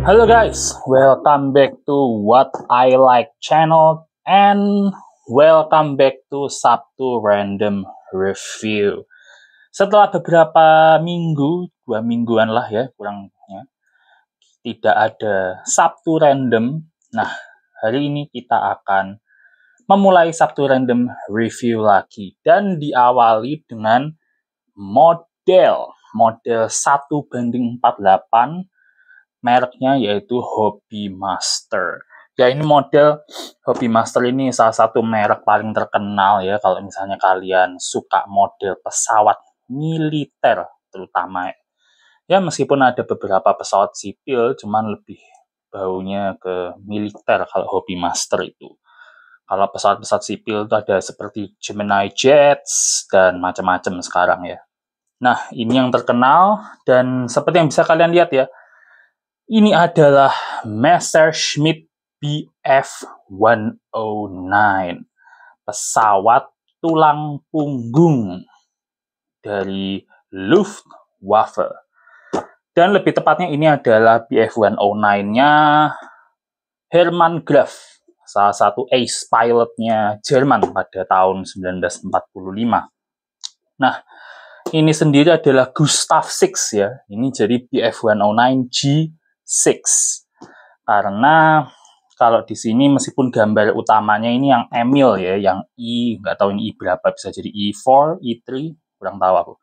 Halo guys, welcome back to What I Like channel and welcome back to Sabtu Random Review. Setelah beberapa minggu, 2 mingguan lah ya kurangnya, tidak ada Sabtu Random. Nah, hari ini kita akan memulai Sabtu Random Review lagi dan diawali dengan model 1:48, mereknya yaitu Hobby Master. Ya, ini model Hobby Master ini salah satu merek paling terkenal ya kalau misalnya kalian suka model pesawat militer terutama. Ya, meskipun ada beberapa pesawat sipil, cuman lebih baunya ke militer kalau Hobby Master itu. Kalau pesawat-pesawat sipil itu ada seperti Gemini Jets dan macam-macam sekarang ya. Nah, ini yang terkenal dan seperti yang bisa kalian lihat ya, ini adalah Messerschmitt Bf 109, pesawat tulang punggung dari Luftwaffe. Dan lebih tepatnya ini adalah Bf 109-nya Hermann Graf, salah satu ace pilotnya Jerman pada tahun 1945. Nah, ini sendiri adalah Gustav 6 ya. Ini jadi Bf 109G6. Karena kalau di sini meskipun gambar utamanya ini yang Emil ya, yang I, nggak tahu ini I berapa, bisa jadi I4, I3, kurang tahu aku.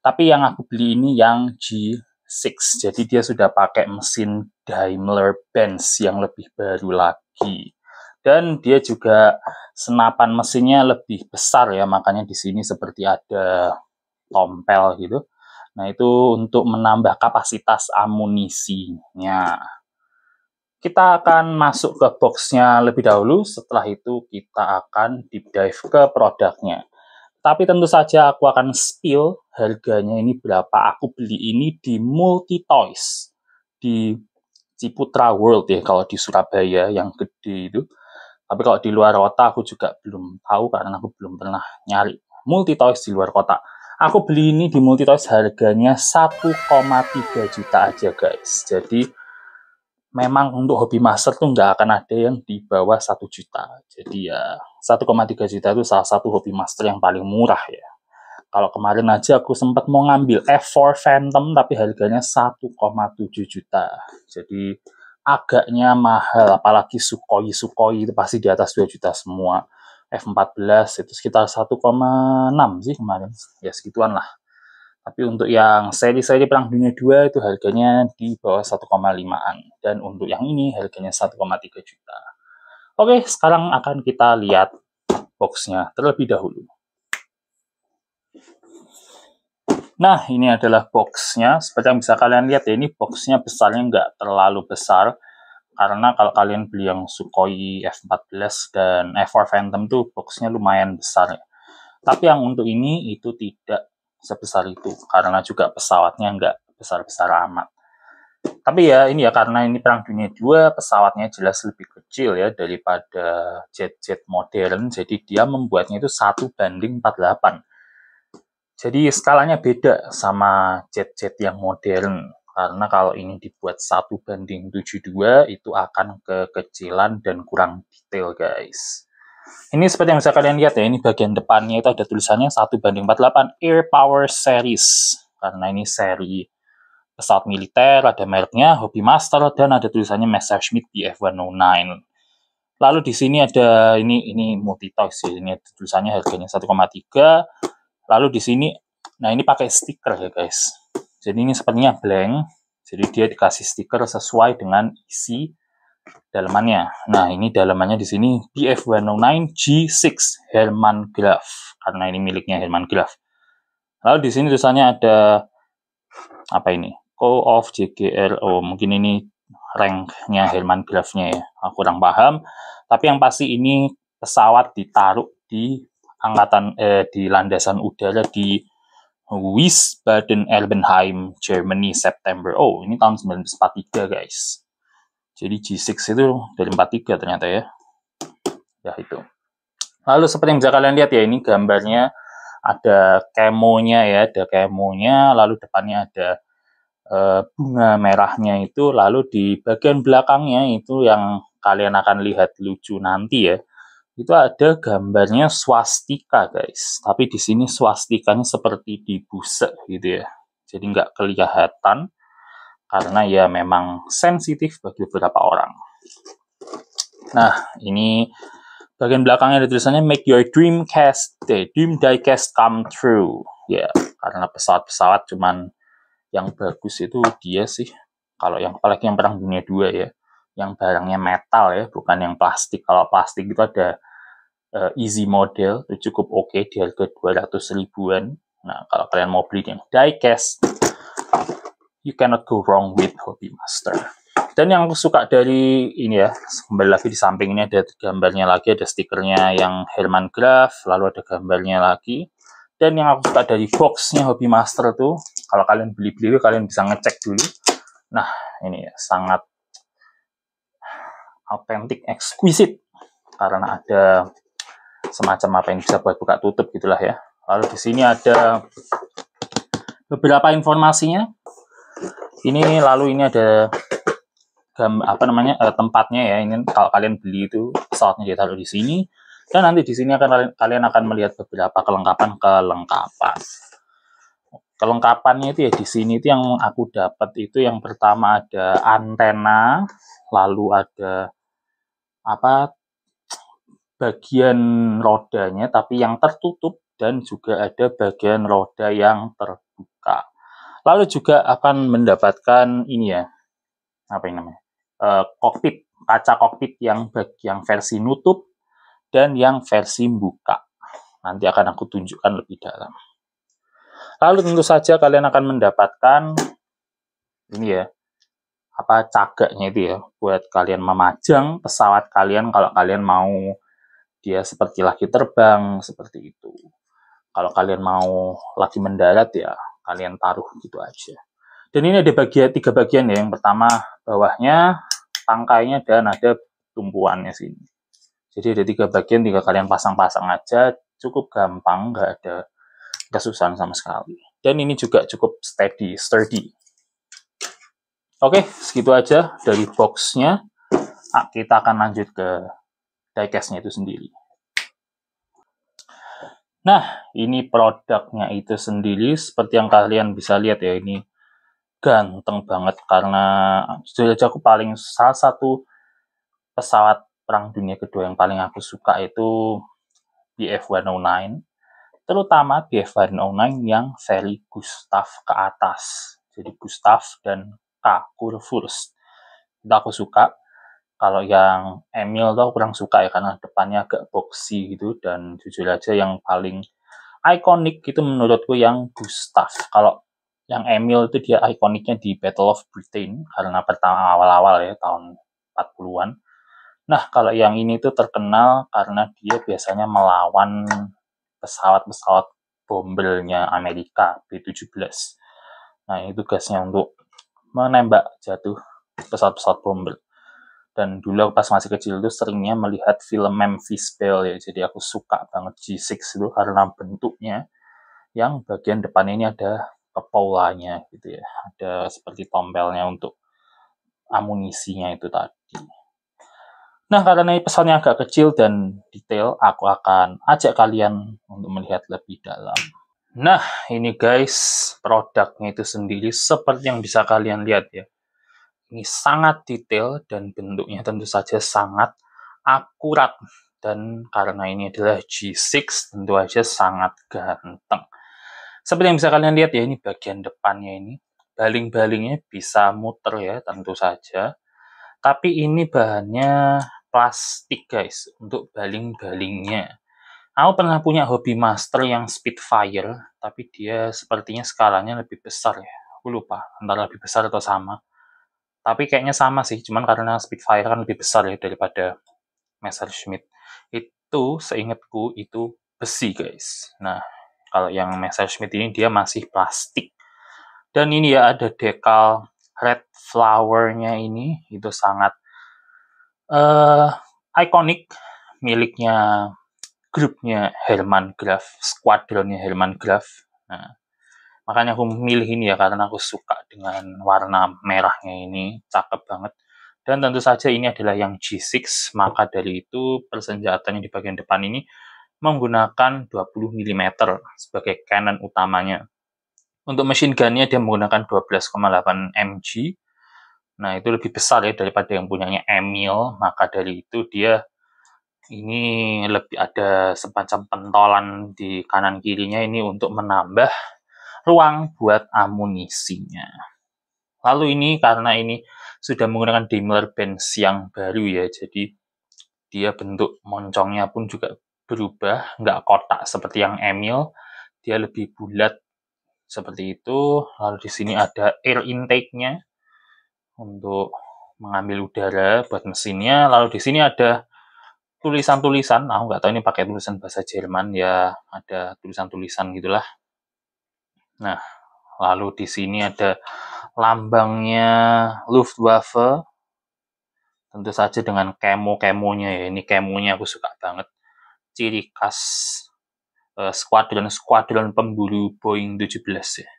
Tapi yang aku beli ini yang G6, jadi dia sudah pakai mesin Daimler-Benz yang lebih baru lagi. Dan dia juga senapan mesinnya lebih besar ya, makanya di sini seperti ada tompel gitu. Nah, itu untuk menambah kapasitas amunisinya. Kita akan masuk ke boxnya lebih dahulu, setelah itu kita akan deep dive ke produknya. Tapi tentu saja aku akan spill harganya ini berapa. Aku beli ini di Multi Toys, di Ciputra World ya, kalau di Surabaya yang gede itu. Tapi kalau di luar kota aku juga belum tahu karena aku belum pernah nyari Multi Toys di luar kota. Aku beli ini di Multi Toys harganya 1,3 juta aja guys. Jadi memang untuk Hobby Master tuh nggak akan ada yang di bawah 1 juta. Jadi ya 1,3 juta itu salah satu Hobby Master yang paling murah ya. Kalau kemarin aja aku sempat mau ngambil F4 Phantom tapi harganya 1,7 juta. Jadi agaknya mahal, apalagi Sukhoi itu pasti di atas 2 juta semua. F14 itu sekitar 1,6 sih kemarin, ya segituan lah. Tapi untuk yang seri-seri Perang Dunia 2 itu harganya di bawah 1,5-an. Dan untuk yang ini harganya 1,3 juta. Oke, sekarang akan kita lihat boxnya terlebih dahulu. Nah, ini adalah boxnya. Seperti yang bisa kalian lihat ya, ini boxnya besarnya nggak terlalu besar. Karena kalau kalian beli yang Sukhoi F14 dan F4 Phantom tuh boxnya lumayan besar. Tapi yang untuk ini itu tidak sebesar itu. Karena juga pesawatnya nggak besar-besar amat. Tapi ya ini ya, karena ini Perang Dunia 2, pesawatnya jelas lebih kecil ya daripada jet-jet modern. Jadi dia membuatnya itu 1:48. Jadi skalanya beda sama jet-jet yang modern. Karena kalau ini dibuat 1:72 itu akan kekecilan dan kurang detail guys. Ini seperti yang bisa kalian lihat ya, ini bagian depannya itu ada tulisannya 1:48 Air Power Series. Karena ini seri pesawat militer, ada mereknya Hobby Master dan ada tulisannya Messerschmitt Bf 109. Lalu di sini ada ini Multi Toys ya, ini ada tulisannya harganya 1,3. Lalu di sini, nah ini pakai stiker ya guys. Jadi ini sepertinya blank. Jadi dia dikasih stiker sesuai dengan isi dalamannya. Nah ini dalamannya di sini Bf 109 G6 Hermann Graf. Karena ini miliknya Hermann Graf. Lalu di sini tulisannya ada apa ini? Co of JGRO. Mungkin ini ranknya Hermann Graf-nya ya. Aku kurang paham. Tapi yang pasti ini pesawat ditaruh di di landasan udara di Wiesbaden-Erbenheim, Germany, September. Oh, ini tahun 1943 guys. Jadi G6 itu dari 43 ternyata ya. Ya itu. Lalu seperti yang bisa kalian lihat ya, ini gambarnya ada kemonya ya, lalu depannya ada bunga merahnya itu, lalu di bagian belakangnya itu yang kalian akan lihat lucu nanti ya, itu ada gambarnya swastika guys, tapi di sini swastikanya seperti dibusek gitu ya, jadi nggak kelihatan karena ya memang sensitif bagi beberapa orang. Nah, ini bagian belakangnya ada tulisannya make your dream diecast come true. Ya, karena pesawat-pesawat cuman yang bagus itu dia sih. Kalau yang apalagi yang Perang Dunia 2 ya, yang barangnya metal ya, bukan yang plastik. Kalau plastik itu ada easy model, itu cukup oke di harga 200 ribuan. Nah, kalau kalian mau beli yang diecast, you cannot go wrong with Hobby Master. Dan yang aku suka dari ini ya, kembali lagi di samping ini ada gambarnya lagi, ada stikernya yang Herman Graf, lalu ada gambarnya lagi. Dan yang aku suka dari boxnya Hobby Master tuh, kalau kalian beli-beli kalian bisa ngecek dulu. Nah, ini ya, sangat autentik, exquisite, karena ada semacam apa yang bisa buat buka tutup gitulah ya. Lalu di sini ada beberapa informasinya. Lalu ini ada tempatnya ya. Ini kalau kalian beli itu pesawatnya ditaruh di sini. Dan nanti di sini kalian akan melihat beberapa kelengkapan. Kelengkapannya itu ya di sini itu yang aku dapat itu yang pertama ada antena, lalu ada bagian rodanya tapi yang tertutup dan juga ada bagian roda yang terbuka. Lalu juga akan mendapatkan ini ya, kokpit, kaca kokpit yang versi nutup dan yang versi buka. Nanti akan aku tunjukkan lebih dalam. Lalu tentu saja kalian akan mendapatkan ini ya, cagaknya itu ya, buat kalian memajang pesawat kalian kalau kalian mau dia seperti lagi terbang, seperti itu. Kalau kalian mau lagi mendarat ya, kalian taruh gitu aja. Dan ini ada tiga bagian ya. Yang pertama bawahnya, tangkainya, dan ada tumpuannya sini. Jadi ada 3 bagian, tinggal kalian pasang-pasang aja, cukup gampang, nggak ada kesusahan sama sekali. Dan ini juga cukup sturdy. Oke, segitu aja dari boxnya. Kita akan lanjut ke diecast-nya itu sendiri. Nah, ini produknya itu sendiri, seperti yang kalian bisa lihat ya, ini ganteng banget karena jujur aja aku salah satu pesawat Perang Dunia Kedua yang paling aku suka itu BF-109, terutama BF-109 yang seri Gustav ke atas, jadi Gustav dan K, Kurfürst, itu aku suka. Kalau yang Emil tuh aku kurang suka ya, karena depannya agak boxy gitu, dan jujur aja yang paling ikonik itu menurutku yang Gustav. Kalau yang Emil itu dia ikoniknya di Battle of Britain, karena pertama awal-awal ya, tahun 40-an. Nah, kalau yang ini tuh terkenal karena dia biasanya melawan pesawat-pesawat bombernya Amerika, B-17. Nah, ini tugasnya untuk menembak jatuh pesawat-pesawat bomber. Dan dulu pas masih kecil itu seringnya melihat film Memphis Belle ya, jadi aku suka banget G6 itu karena bentuknya yang bagian depan ini ada kepolanya gitu ya, ada seperti tombelnya untuk amunisinya itu tadi. Nah, karena ini pesawatnya agak kecil dan detail, aku akan ajak kalian untuk melihat lebih dalam. Nah, ini guys, produknya itu sendiri seperti yang bisa kalian lihat ya. Ini sangat detail dan bentuknya tentu saja sangat akurat. Dan karena ini adalah G6, tentu saja sangat ganteng. Seperti yang bisa kalian lihat ya, ini bagian depannya ini. Baling-balingnya bisa muter ya, tentu saja. Tapi ini bahannya plastik guys, untuk baling-balingnya. Aku pernah punya Hobby Master yang Spitfire, tapi dia sepertinya skalanya lebih besar ya. Aku lupa, antara lebih besar atau sama. Tapi kayaknya sama sih, cuman karena Spitfire kan lebih besar ya daripada Messerschmitt. Itu seingatku itu besi guys. Nah, kalau yang Messerschmitt ini dia masih plastik. Dan ini ya ada dekal red flower-nya ini, itu sangat ikonik, miliknya grupnya Herman Graf, skuadronnya Herman Graf. Nah, Makanya aku milih ini ya, karena aku suka dengan warna merahnya ini, cakep banget. Dan tentu saja ini adalah yang G6, maka dari itu persenjataan yang di bagian depan ini menggunakan 20 mm sebagai cannon utamanya. Untuk machine gun-nya dia menggunakan 12,8 mg. Nah, itu lebih besar ya daripada yang punyanya Emil, maka dari itu dia ini lebih ada semacam pentolan di kanan kirinya ini untuk menambah ruang buat amunisinya. Lalu ini karena ini sudah menggunakan Daimler Benz yang baru ya, jadi dia bentuk moncongnya pun juga berubah, nggak kotak seperti yang Emil, dia lebih bulat seperti itu. Lalu di sini ada air intake-nya untuk mengambil udara buat mesinnya. Lalu di sini ada tulisan-tulisan, aku nggak tahu ini pakai tulisan bahasa Jerman ya, ada tulisan-tulisan gitulah. Nah, lalu di sini ada lambangnya Luftwaffe, tentu saja dengan kemo-kemonya ya, ini kemonya aku suka banget, ciri khas skuadron pemburu Boeing 17 ya,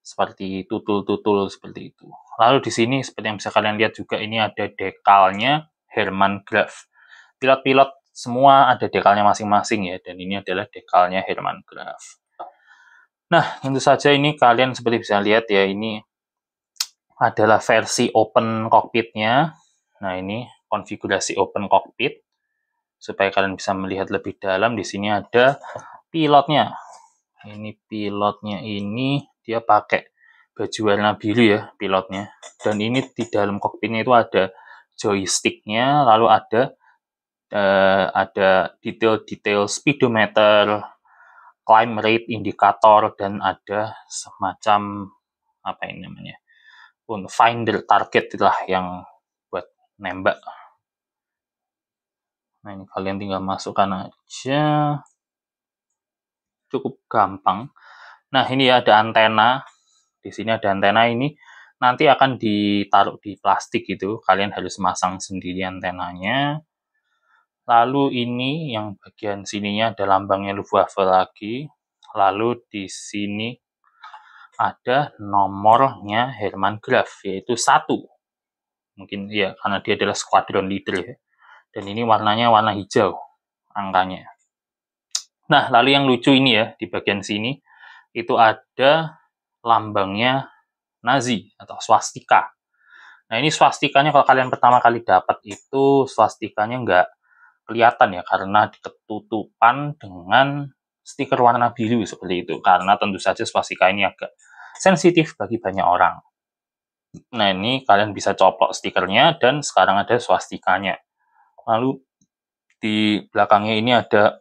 seperti tutul-tutul seperti itu. Lalu di sini seperti yang bisa kalian lihat juga ini ada dekalnya Hermann Graf. Pilot-pilot semua ada dekalnya masing-masing ya, dan ini adalah dekalnya Hermann Graf. Nah, tentu saja ini kalian seperti bisa lihat ya, ini adalah versi open cockpitnya. Nah, ini konfigurasi open cockpit. Supaya kalian bisa melihat lebih dalam, di sini ada pilotnya. Ini pilotnya ini, dia pakai baju warna biru ya, pilotnya. Dan ini di dalam kokpitnya itu ada joysticknya, lalu ada detail-detail speedometer, climb rate indikator, dan ada semacam apa ini namanya, finder target itulah yang buat nembak. Nah, ini kalian tinggal masukkan aja, cukup gampang. Nah, ini ya ada antena. Di sini ada antena, ini nanti akan ditaruh di plastik gitu. Kalian harus masang sendiri antenanya. Lalu ini yang bagian sininya ada lambangnya Luftwaffe lagi. Lalu di sini ada nomornya Hermann Graf, yaitu 1. Mungkin ya, karena dia adalah squadron leader ya. Dan ini warnanya warna hijau, angkanya. Nah, lalu yang lucu ini ya, di bagian sini, itu ada lambangnya Nazi atau swastika. Nah, ini swastikanya kalau kalian pertama kali dapat itu swastikanya nggak kelihatan ya, karena ketutupan dengan stiker warna biru seperti itu. Karena tentu saja swastika ini agak sensitif bagi banyak orang. Nah, ini kalian bisa coplok stikernya dan sekarang ada swastikanya. Lalu di belakangnya ini ada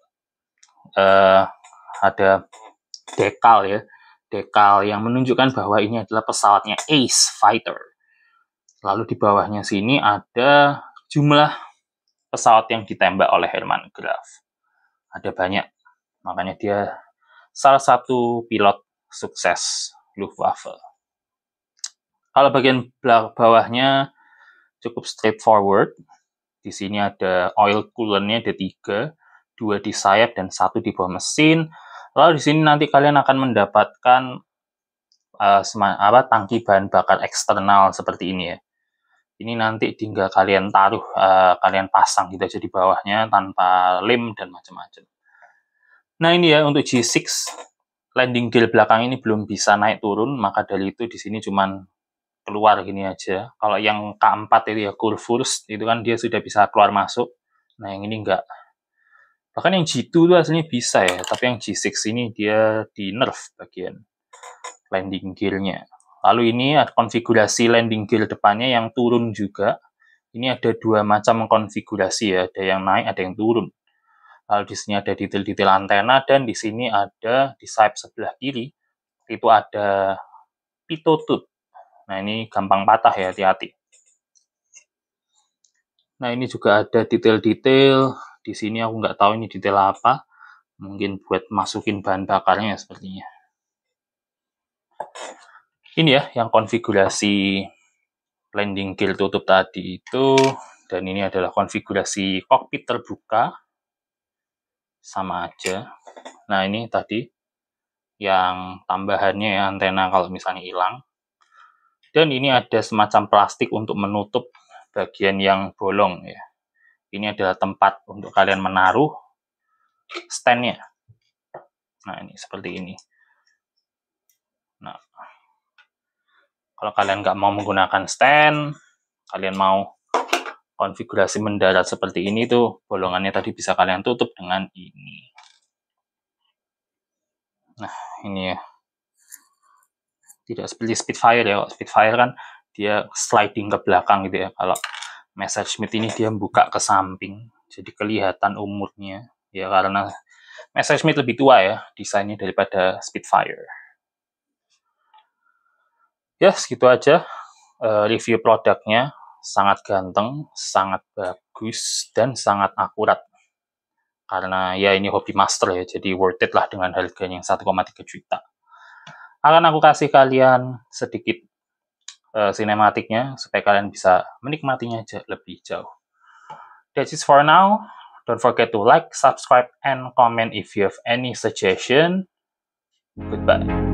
dekal ya, dekal yang menunjukkan bahwa ini adalah pesawatnya Ace Fighter. Lalu di bawahnya sini ada jumlah pesawat yang ditembak oleh Hermann Graf. Ada banyak, makanya dia salah satu pilot sukses Luftwaffe. Kalau bagian bawahnya cukup straightforward. Di sini ada oil cooler-nya ada 3, 2 di sayap dan 1 di bawah mesin. Lalu di sini nanti kalian akan mendapatkan tangki bahan bakar eksternal seperti ini ya. Ini nanti tinggal kalian taruh, kalian pasang gitu aja di bawahnya tanpa lem dan macam-macam. Nah, ini ya untuk G6 landing gear belakang ini belum bisa naik turun, maka dari itu di sini cuman keluar gini aja. Kalau yang K4 itu ya Kurfürst, itu kan dia sudah bisa keluar masuk. Nah, yang ini enggak. Bahkan yang G2 itu aslinya bisa ya, tapi yang G6 ini dia di nerf bagian landing gear-nya. Lalu ini ada konfigurasi landing gear depannya yang turun juga. Ini ada 2 macam konfigurasi ya, ada yang naik, ada yang turun. Lalu di sini ada detail-detail antena, dan di sini ada di sayap sebelah kiri itu ada pitot tube. Nah, ini gampang patah ya, hati-hati. Nah, ini juga ada detail-detail. Di sini aku nggak tahu ini detail apa. Mungkin buat masukin bahan bakarnya sepertinya. Ini ya yang konfigurasi landing gear tutup tadi itu. Dan ini adalah konfigurasi kokpit terbuka. Sama aja. Nah, ini tadi yang tambahannya ya, antena kalau misalnya hilang. Dan ini ada semacam plastik untuk menutup bagian yang bolong ya. Ini adalah tempat untuk kalian menaruh stand-nya. Nah, ini seperti ini. Nah, kalau kalian nggak mau menggunakan stand, kalian mau konfigurasi mendarat seperti ini tuh, bolongannya tadi bisa kalian tutup dengan ini. Nah, ini ya. Tidak seperti Spitfire ya. Spitfire kan dia sliding ke belakang gitu ya. Kalau Messerschmitt ini dia buka ke samping, jadi kelihatan umurnya. Ya karena Messerschmitt lebih tua ya desainnya daripada Spitfire. Ya segitu aja review produknya. Sangat ganteng, sangat bagus, dan sangat akurat. Karena ya ini hobby master ya, jadi worth it lah dengan harganya yang 1,3 juta. Akan aku kasih kalian sedikit sinematiknya supaya kalian bisa menikmatinya lebih jauh. That's it for now. Don't forget to like, subscribe, and comment if you have any suggestion. Goodbye.